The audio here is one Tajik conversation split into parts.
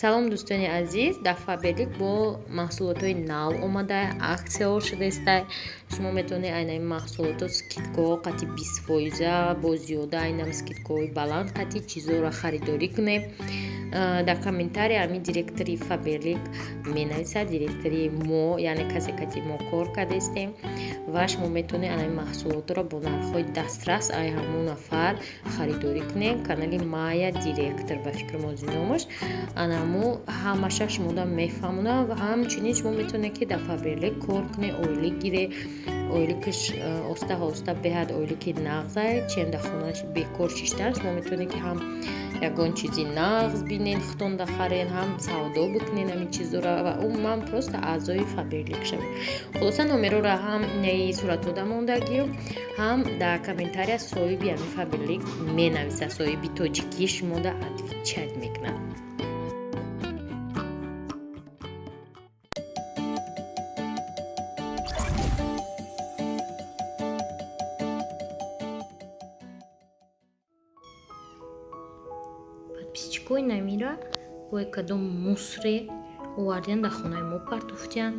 салом дӯстони азиз, дар Фаберлик бо маҳсулотҳои нав омаdaa, аксияҳо шудааста. Шумо метавонед айнаи маҳсулото скидкаҳо қати 20% бо зиёда айнам скидкаҳои баланд қати чизоро харидорӣ кунед. Дар комментария ҳами директори Фаберлик менависад, директори мо, яъне касе ки мо кор кардастем ва шумо метавонед айнаи маҳсулотро бо нархҳои дастрас ай ҳамон нафар харидорӣ кунед. Канали Майя директор ба фикри мозиномаш анаму ҳамаша шумода мефаҳмонам ва ҳамчунин шумо метавонед ки дар Фаберлик кор кунед, оилӣ гиред, оилӣ ки оста оста беҳад оилӣ ки нағзай чем дар хонааш бекор шиштан шумо метавонед ки ҳам ягон чизи нағз бинен хитон дахарен, ҳам савдо бикунен ҳамин чизора ва умуман просто аъзои Фаберлик шавед. Хулоса номероро ҳам наи суратҳо дамондагиё ҳам дар комментария соҳиби ҳамин Фаберлик менависа, соҳиби тоҷикӣ шумода отвечать мекунад. Подписчикои намира бо кадом мусре овардиан дар хонаи мо партофтиан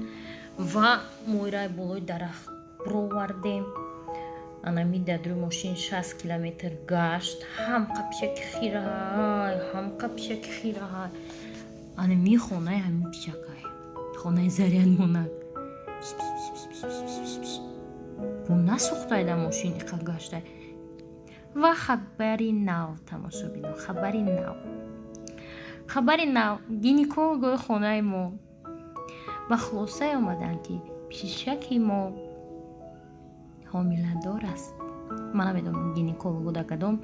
ва моираи болои дарахт провардем. Анами дар дури мошин 60 километр гашт. Ҳамқа пишаки хираҳай. Анами хонаи ҳамин пишакай. Хонаи зарянмонак. Бо насухтай дар мошин иқа гаштай. ва хабари нав тамошобино, хабари нав гинекологои хонаи мо ба хулосае омаданд ки пишаки мо хомиладор аст. Ман намедонам гинеколого дар кадом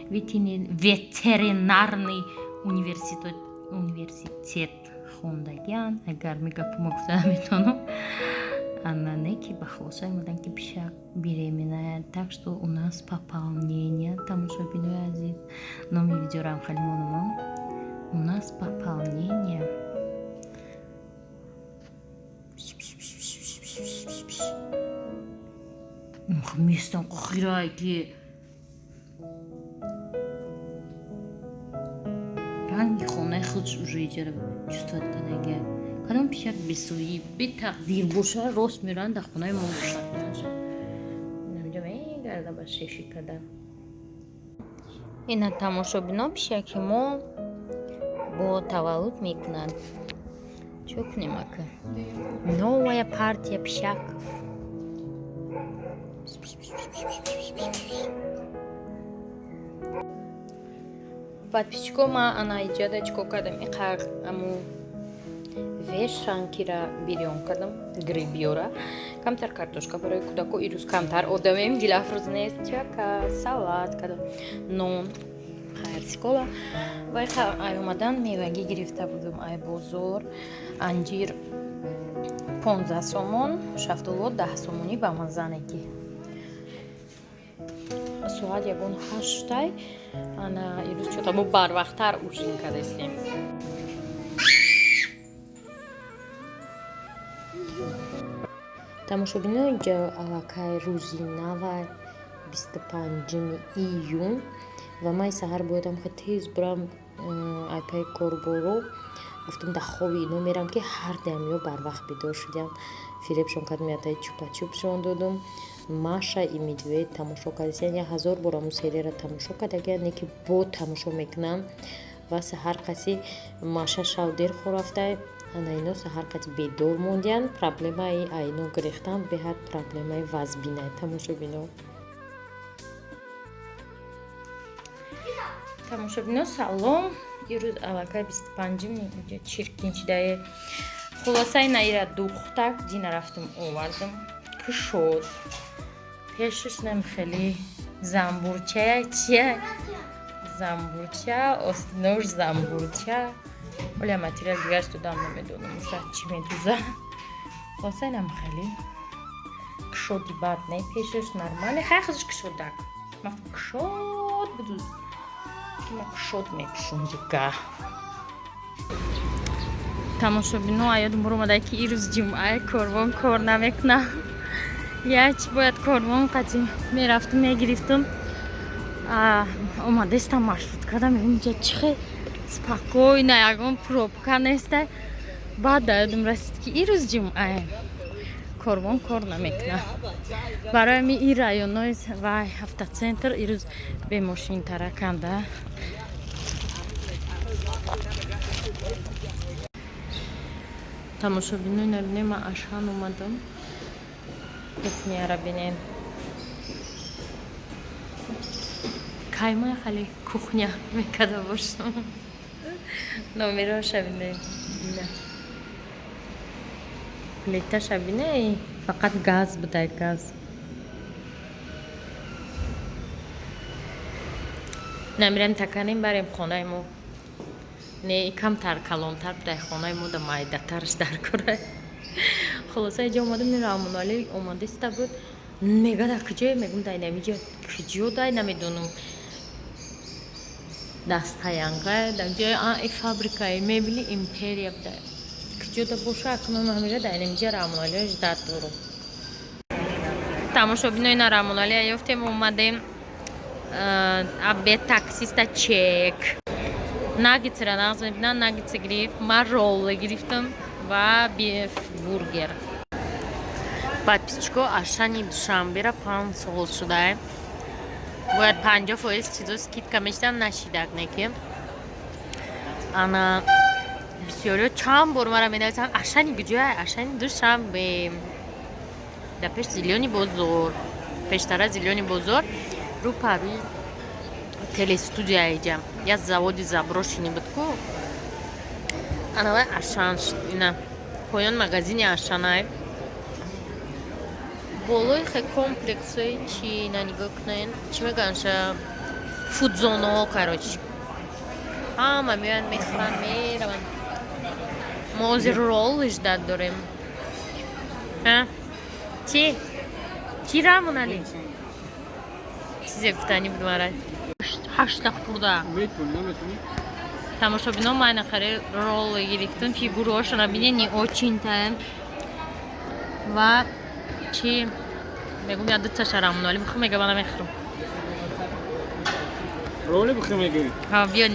ветеринарный университет хондагианд. Агар мегапума гуфта наметонам. Она неки ба хулосае омаданд ки пишак беременная, так что у нас пополнение. Тамошобинои азиз, номи видеоро ҳам хеле монумам. У нас пополнение. Местан қохирай ки ранги хонаи худш уже иҷора чувствовать кардага. Кадом пишак бесои бетақдир боша рост меран дар хонаи мо бошад. Намиҷа мегарда ба шеши кадан. Ина тамошобино пишаки мо бо таваллуд мекунанд. Чо кунем ака? Новая партия пишак. Подписчиков ма ана иҷода чико кардам иқар аму вешанкира бирён кардам грибиёра. Камтар картошка барои кӯдако ирӯз камтар одамем гилафрӯз нест. Чака салат кардам, нон, хайрсикола ва иқа ай омадан мевагӣ гирифта будам ай бозор. Анҷир 15 сомон, шафтолот 10 сомонӣ ба мазанагӣ. Соат ягон 8-тай ана ирӯз чота мо барвақттар ужин кардастем. Тамошобино инҷа аллакай рӯзи 25 июн ва ман саҳар боядам хеле тез бурам айпаи корборо. Гуфтам дар хоби ино мерам ки ҳар дамё барвақт бедор шудам. фиребшон кардам, ятаи чупа-чупшон додум. Маша и медведь тамошо кардастем. 1000 бор аму серияро тамошо кардагиам, не ки бо тамошо мекунам. ва саҳар қаси Маша шав дер хорафтай. Ана ино саҳар қати бедор мондиан. Проблемаи айно гирехтан беҳад проблемаи вазбинай. Тамошобино. Тамошобино салом. Ирӯз аллакай 25 чиркинчидае. Хулоса инаира духтак дина рафтам овардам. Кушод. Пешаш нам хеле замбурча чия? Замбурча, остинош замбурча. Оля материал дигар додам намедонам уша чӣ медуза. Хулоса инам хеле кушоди бад не пешаш нормале. Хай хизиш кушодак. Мафт кушод будуз. Ма кушод мепишум дига. Тамошобино аёдам буромада ки ирӯз ҷумъаи корвон кор намекунам. Яч бояд корвон қати мерафтум мегирифтум. Омадастам маршруткада мебинам ҷа чӣ хел спокойно, ягон пробка нестай. Баъд да ёдам расид ки ирӯз ҷумъае. Корвон кор намекунад. Барои ми ин районҳои вай автоцентр ирӯз бемошинтараканда. Тамошобинои набинем, ман ашан омадам. кухняро бинем. Каймай хали кухня мекада бошам. Номероша бинем. Плиташа бинем. Фақат газ будай, газ. Намирем таканем барем хонаи мо. Не камтар калонтар будай хонаи мо да майдатарш дар кора. Холоса иҷо омадам, не Рамонали омадиста буд. Мегада куҷое, мегум дай намиҷо куҷо дай намедонам. Дастаянга даҷои и фабрикаи мебели империя будай. Куҷо да боша акунам ҳамира дай намиҷо Рамонали ждат дорум. Тамошобинои на Рамонали ёфтем омадем. Абед таксиста чек. Наггетсро нағз мебинам, наггетс гирифт, ман роллы гирифтам ва биф бургер. Подписчико ашани душанбера 5 сол шудае. Бояд 50% чизо скидка мешдам, нашидак неки. Ана бисёриё чанд бор мара менависам, ашани куҷояй, ашани душанбе. Да пеш Зелёни бозор. Пештара Зелёни бозор. Рӯ пари телестудия иҷа. Я заводи заброшени буд ку. Анавай ашан шуд. Ина поён магазини ашанай. Болои хе комплексои чи на нигоҳ кунен. Чи меганша фудзонаҳо карочи. Ҳама меоянд мехӯранд, мераванд. Мо ҳозир ролл ждат дорем. Чи? Чи Рамонали? Чизе гуфтанӣ буд марад? 8 хурда. Тамошобино майнахаре ролл гирифтам, фигураҳошро бинед, не очень таем. Ва чи мегум я дуташа Рамонали бихӯ, мега мана мехӯрам. Ролли бихӯ мегӯи? Ҳа, биён.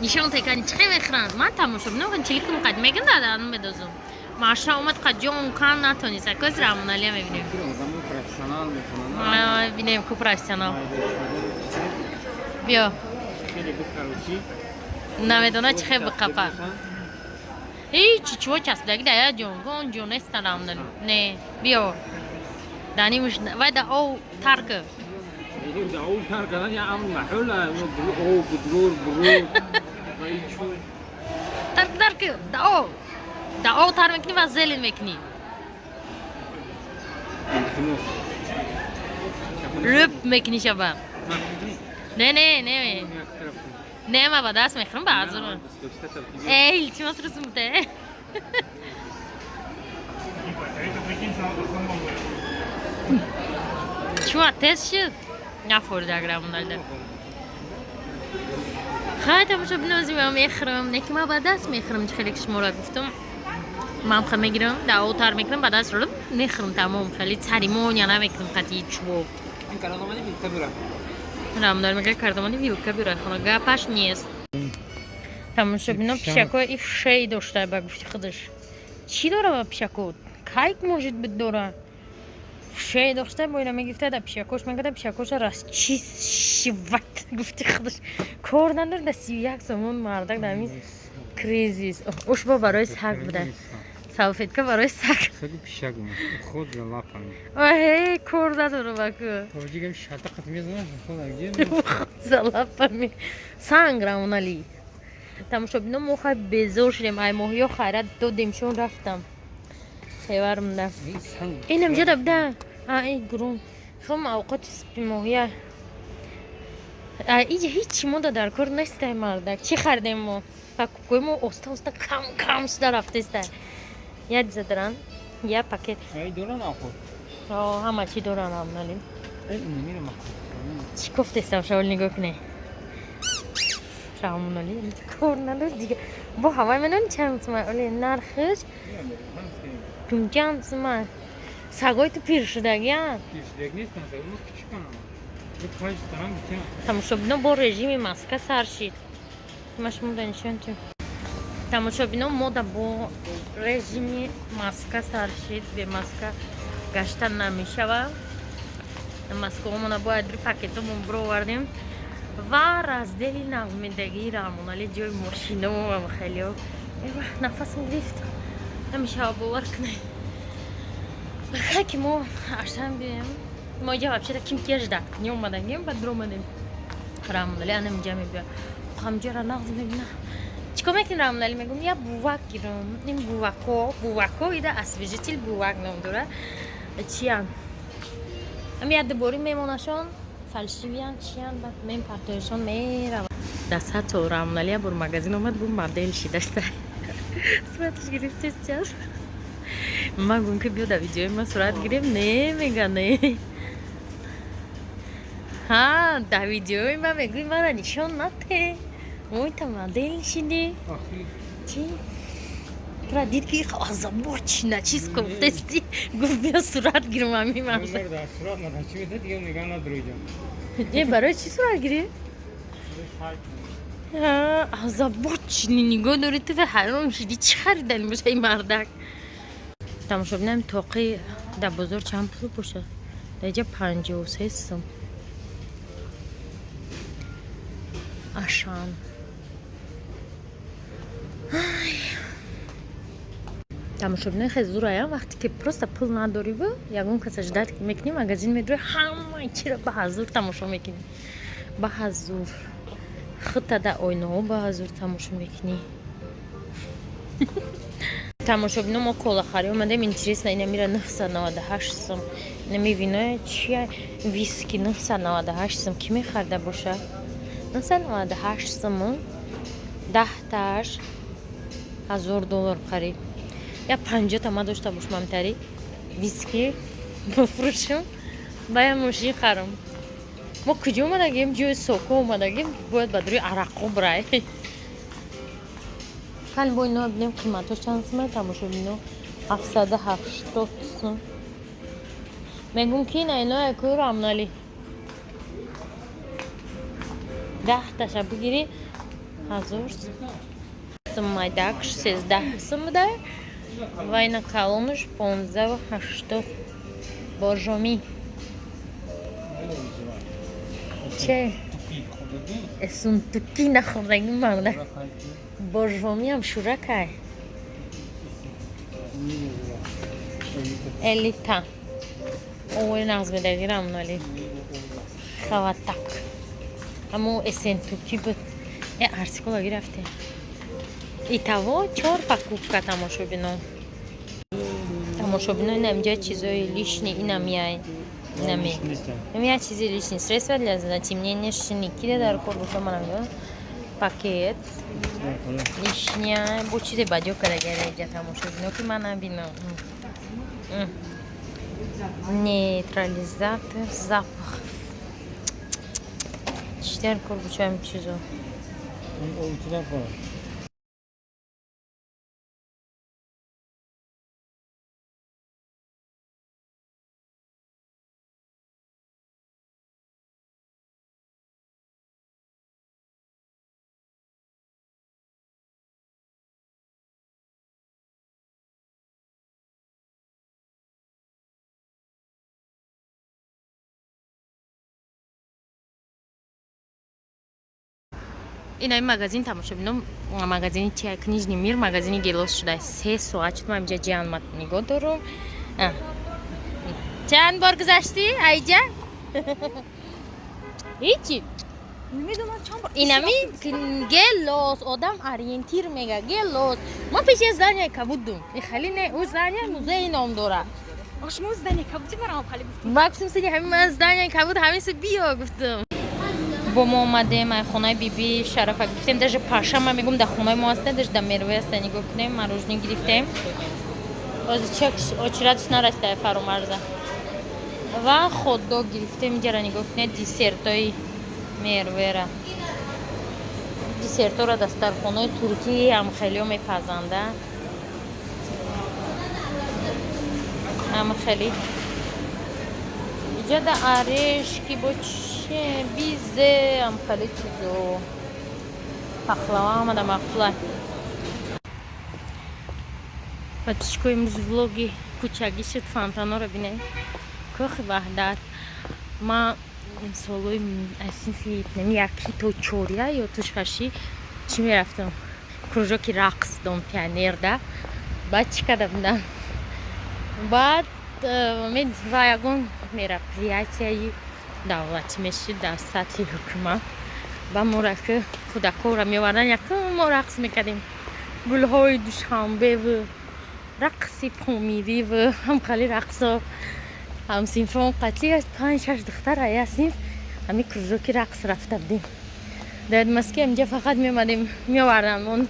Нишон текани чӣ мехӯранд? Ман тамошобино чиликум қад мегам дада ану медозам. Маша омад қад ҷон кан натонист. Акоз Рамонали мебинем. Профессионал мекунанд. Бинем ку профессионал. Биё. Намедона чӣ хел биқапа. Ҳичи чиво часпидаги дая ҷонгон ҷонеста Рамонали. Не, биё. Дани муш вай да ов тарка. Да ов тарка, я ам махула, ов будрор бурор. Тарка, да ов. Да ов тар мекунӣ ва зелен мекунӣ. Рӯб мекунӣ шаба. Не. Не, ма ба даст мехӯрам ба азур. Эй, илтимос русум буде. Чуа тез шуд. Нафурдаг Рамонали. Хай тамошобинозӣ ма мехӯрам. Неки ма ба даст мехӯрам, хеле шуморо гуфтам. Ман ха мегирам, да отар мекунам, ба даст рӯб мехӯрам тамом. Хеле царимония намекунам қати чуво. Ин кардамони вилка бира. Рамонали мегӯяд кардамони вилка бира, хона гапаш нест. Тамошобино пишако и шей дошта ба гуфти худаш. Чӣ дора ба пишако? Кайк может бит дора? Шей дошта боира мегифта да пишакош мегада пишакоша расчишват гуфти худаш. Кор надор да 31 сомон мардак да ми кризис. Ушбо барои саг буда. Салфетка барои саг. Саги пишак ма. Худ за лапами. Ой, кор надор баку. Тордигам шата қат мезанаш, хода где? За лапами. Санг Рамонали. Тамошобино мо хай безор шудем, ай моҳиё хайрат додем, шон рафтам. Хеварм да. Инам ҷада буда. Ай гурун. Хом авқоти моҳия. Иҷа ҳичи мо да дар кор нестай мардак. Чӣ хардем мо? Пакукои мо оста кам шуда рафтеста. Як задаран, я пакет. Ай доран аход. Ҳама чӣ доран Рамонали. Намирам. Чӣ кофтестам шавол нигоҳ кунед. Рамонали кор надор дига. Бо ҳавай менон чанд сумай, оли нархиш 50 сумай. Сагои ту пир шудагиян? Пиршудаг нестам, сагои кичикам. Тамошобино бо режими маска сар шид. машму данишонтим. Тамошобино мода бо режими маска саршид бе маска гаштан намешава. Маскаомона бояд ри пакетомон бировардем ва раздели навмедагии рамонали ҷои мошинамо хелио нафасм гирифт намешава бовар кунед ки мо ашан бием мо иҷа вообще ким кеждат кни омадагем бад биромадем рамонали анамиҷа мебия ҳамҷора нағз мебина чикор мекунем рамонали мегум я бувак гирам ин бувако ида освежитель бувак ном дора чиян ами ядбори мемонашон фалшивиян чиян бад мем партояшон меравад дасато рамонали я бор магазин омад бу модель шидаста сураташ гирифти час магум ки биё да видеои ма сурат гирем немега не ها دا ویدیوی ما میگوی ما را نشان نده موی تا مدل شدی چی؟ تو دید که آزابوچ نه چیز گفتستی گفت بیا صورت گیرم همی من صورت ندارم چی میده دیگه نگاه ندارم یه برای چی صورت گیری؟ آزابوچ نگاه داری تو به حرام شدی چی خریدن باشه این مردک تماشا بینم توقی در بازار چند پول باشه در اینجا 53 سم ашан тамошобинои хеле зураям вақте ки просто пул надориву ягон каса ждат мекунӣ магазин медури ҳамаи чиро ба ҳазур тамошо мекунӣ ба ҳазур хутада ойнаҳо ба ҳазур тамошо мекунӣ тамошобино мо колахарӣ омадем интересно ина мира 998 сум инами виноя чия виски 998 сум ки мехарида боша 998 сум 10 таш $1000 қариб я 50 тама дошта бошам амтари виски бафурӯшам бая мошин харам мо куҷо омадагем ҷои соко омадагем бояд ба дуруи араққо бирай кали бо ино бинем қиматош чанд сум тамошо бино 780 сум мегум ки ина ино якӯ рамнали 10 таша бигири 1000 сум майдакш 13 сум буда ва ина калонуш 1580 боржоми че эсунтуки нахӯрдаги марда боржоми ам шуракай элита овои нағзмедаги рамнали хаватак аммо эсентуки буд арсиколаги рафте итаво 4 покупка тамошобино инамҷа чизои лишни инамяй инамя чизи лишни средства для затемнения шиникида дар кор буша манамё пакет лишняя бо чизе баҷо карагареҷа тамошобино ки манабино нейтрализатор запах читар кор бушам чизо ина ин магазин тамошобино магазини тия книжный мир магазини гелос шуда 3 соат шуд ман инҷа ҷианмат нигоҳ дорум чанд бор гузашти айҷа ҳичи инами гелос одам ориентир мега гелос ма пеши зданяи кабуддум ихали не у здания музеи ном дора максим сиди ҳамин ман зданяи кабуд ҳамиса биё гуфтум бо мо омадем ай хонаи биби шарафа гирифтем даже пашама мегум дар хонаи мо аста даже дар мерве аста нигоҳ кунем мороженое гирифтем очиратш нарасида фаромарза ва ходдог гирифтем инҷара нигоҳ кунед десертои мервера десертора дастархонои туркӣ ҳам хелио мепазанда ҳам хели иҷа да орешки бо бизе ҳам хеле чизо пахлава омада махсулот. Бачко имрӯз влоги кӯчагӣ шуд, фонтанҳоро бинем. Кӯхи ваҳдат. Ман солҳои аз синфи яки то чоря ё то шаши чӣ мерафтам? Кружоки рақс дом пионерда. Баъд чӣ карда будам? Баъд ва ягон мероприятияи давлатӣ мешуд дар сатҳи ҳукумат. Ба мора ки кӯдакҳоро мевардан, якум мо рақс мекардем. Гулҳои душанбеву рақси помириву ҳамқали рақсо ҳамсинфон қатъи 5-6 духтар ая синф ҳамин кружоки рақс рафта будем. дадмаски амҷа фақат меомадем меовардам он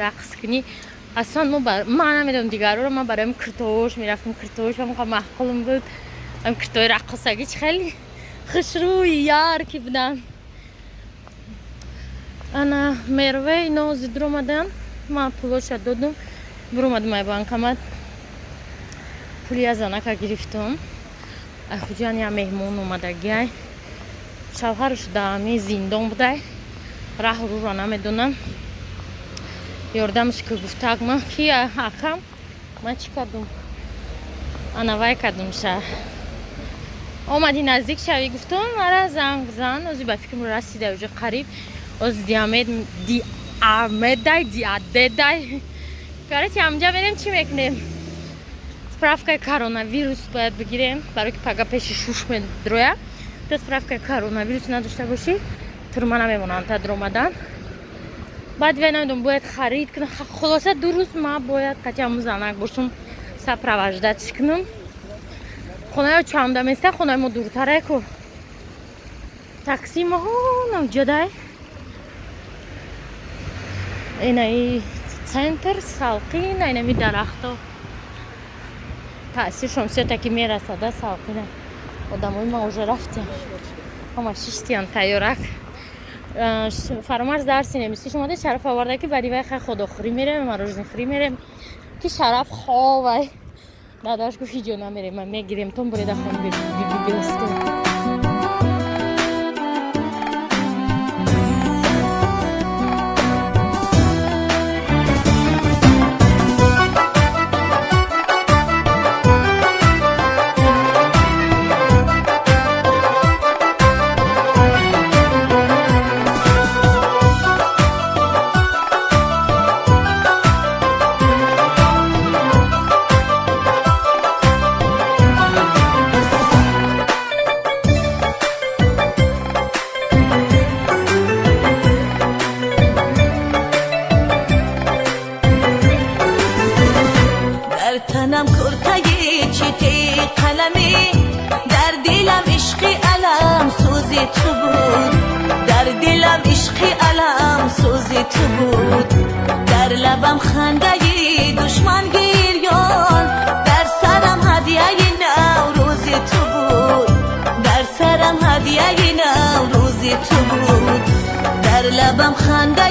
рақс кунӣ. аслан ман намедонам дигароро. Ман барои киртош мерафтам. Киртош ҳамқа маҳқулм буд. ам киртои раққосагӣ чӣ хеле хушрӯи ярки буданд. ана мерваи нози дуромадан. Ман пулоша додам. буромадам ай банкомат. пули аз анака гирифтам. ахуҷан я мехмон омадагиай. шавҳараш даами зиндон будай. раҳу рӯро намедонам. ёрдамаш ки гуфтак ман ки акам ман чӣ кардам? анавай кардам ша. омади наздик шавӣ гуфтам ара занг бизан. ози ба фикрам расида уҷа қариб. оз диамедай. короче амҷа мерем чӣ мекунем? справкаи коронавирус бояд бигирем, барои ки пага пеши шуш медроя. то справкаи коронавирус надошта бошӣ, турма намемонанд та дуромадан. баъд вай намедонам бояд харид кунам. хулоса 2 рӯз ман бояд қатъи ҳамун занак бошам, сапровождатиш кунам. хонаи чанда места, хонаи мо дуртаре ку. такси мо навҷадай. инаи центр салқин, айнами дарахто. таъсир шомсиёта ки мерасада салқина. одамои ма уже рафтем. ҳама шиштиян тайёрак. фаромарз дарси немисӣ шумода шараф оварда ки баъди вай хай ходохӯрӣ мерем, мороженихӯрӣ мерем. ки шараф ховай. дадаш гуфт ҳиҷо намерем, ма мегирем тон бурида хон бирастем. در دلم عشقی علم سوزی تو بود. در لبم خنده دشمن گریان. در سرم هدیه نوروزی تو بود. در سرم هدیه نوروزی تو بود. در لبم خنده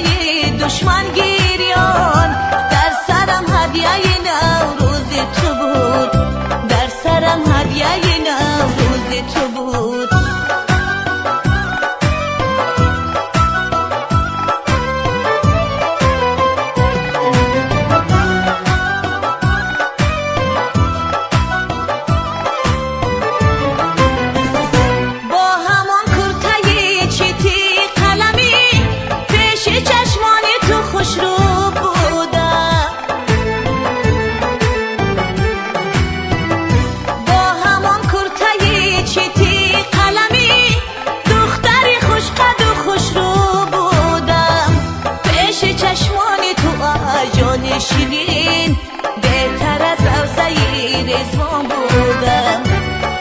دشمن گریان. در سرم هدیه نوروزی تو بود. در سرم هدیه نوروزی تو بود. شیرین بهتر از روزای رزوان بودم.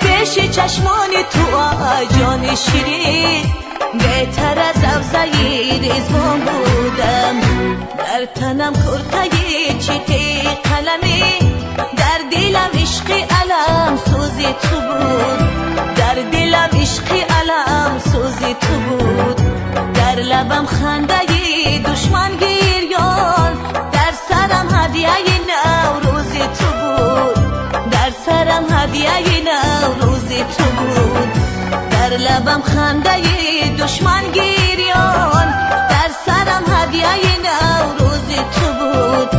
پیش چشمان تو جان شیرین بهتر از روزای رزوان بودم. در تنم کرتای چیتی قلمی. در دلم عشقی علم سوزی تو بود. در دلم عشقی علم سوزی تو بود. در لبم خنده دشمن گریان. در سرم هدیه نوروزی تو بود. در سرم هدیه نوروزی تو بود. در لبم خنده دشمن گریان. در سرم هدیه هدیه نوروز تو بود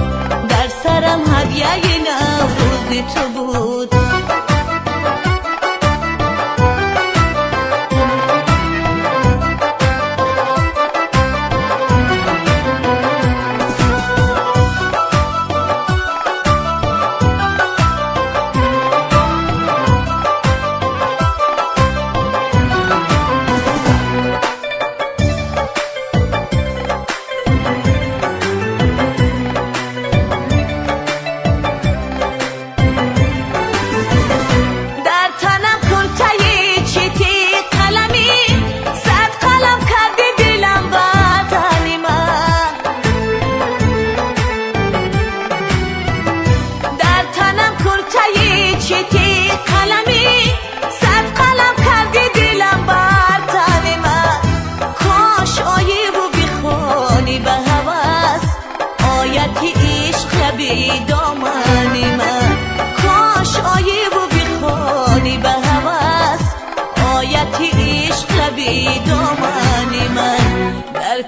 در سرم هدیه نوروز تو بود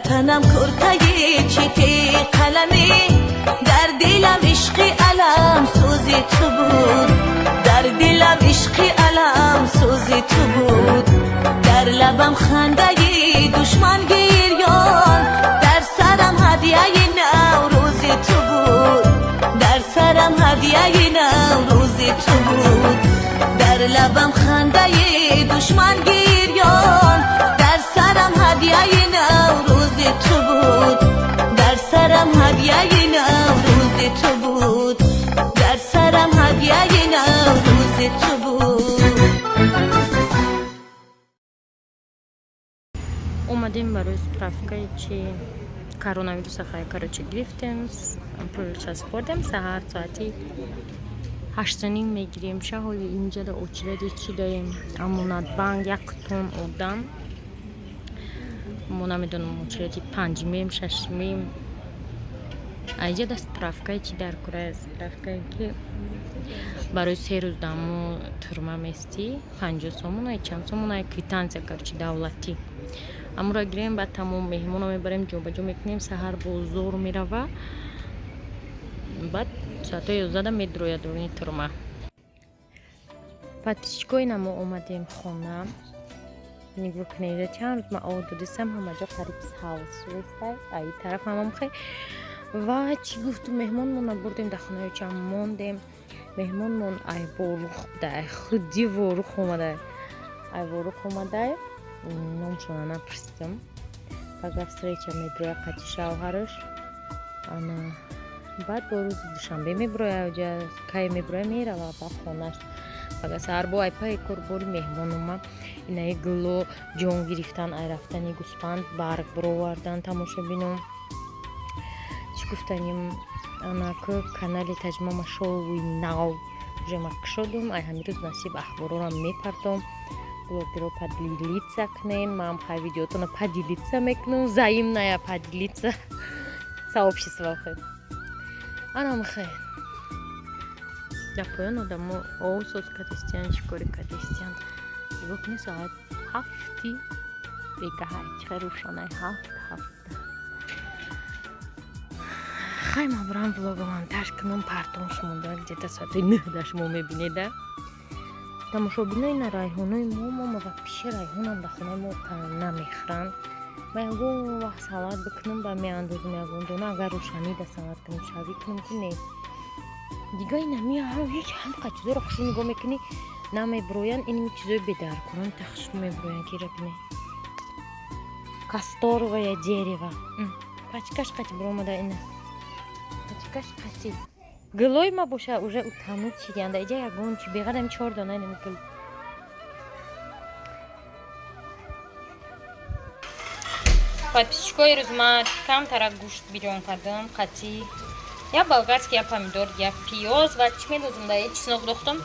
تنم کرتای چیتی قلمی در دلم عشقی علم سوزی تو بود در دلم عشقی علم سوزی تو بود در لبم خنده دشمن گریان در سرم هدیه نوروزی تو بود در سرم هدیه نوروزی تو بود در لبم خنده دشمن گریان در سرم هدیه نوروزی تو بود در سرم هدیه نوروزی تو بود در سرم هدیه نوروزی تو بود اومدیم برای справкой чи коронавирус хай короче грифтем ампулчас бурдем саҳар соати 8:30 мегирем шаҳои инҷада очереди чи дорем амонатбанк 1 тон одам мо намедонам очереди 5-мем 6-мем айҷада справкаи чи дар кора справкаи ки барои 3 рӯз дамо турма мести 50 сомона чанд сомона квитансия короче давлатӣ амро гирем ба тамом меҳмонро мебарем ҷобаҷо мекунем саҳар бозор мерава баъд соати 11 медрояд дурини турма подписчикои намо омадем хона нигоҳ кунед чанд рӯз ман ов додисам ҳама ҷо қариб савз шудастай аи тараф ҳамам хе ва чӣ гуфту меҳмонмона бурдем дар хонаи чам мондем меҳмонмон ай ворух буда ай худи ворух омадай ай ворух омадай номшона напурсидам фақат встреча меброя қати шавҳараш ана баъд бо рӯзи душанбе меброя ҷа кай меброя мерава ба хонаш фақат саҳарбо ай паи корбори меҳмонома инаи гуло ҷон гирифтан ай рафтани гӯспанд барг бировардан тамошобинам чӣ гуфтаним анаку канали таҷмама шоуи нав уже макшодум ай ҳамин рӯз насиб ахборорам мепартом блогеро поделиться кунем ман хай видеотона поделиться мекунам взаимная поделиться сообщество хай анам хай дар поён одамо овсоз катистиян шикори катистиян нигоҳ кунед соат 7 бегаҳай чихе рӯшонаи 7 хай ман бурам влогамам тарк кунам партон шумонда где-то соати 9 дар шумо мебинеда тамошобинои на райҳонои мо ва пиши райҳонам дар хонаи мо намехӯранд ва ягон вақт салат бикунам ба меандозам ягон дона агар рӯшанида салат кунам шавӣ кунам ки не дига инамиҳич ҳамқа чизоро хушо нигоҳ мекунӣ намеброянд иними чизои бедаркорон тахшо меброянд ки рабине касторовое дерево пачкаш қати биромада ина пачкаш қати гулой ма боша уже утануд шидианда иҷа ягон чи беғадами 4 дона инами гул подписчикои рӯз ман камтара гӯшт бирён кардам қати я болгарский я помидор я пиёз ва чӣ медозам да чеснок дохтам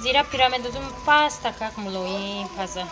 зира пира медозам паста как мулоим паза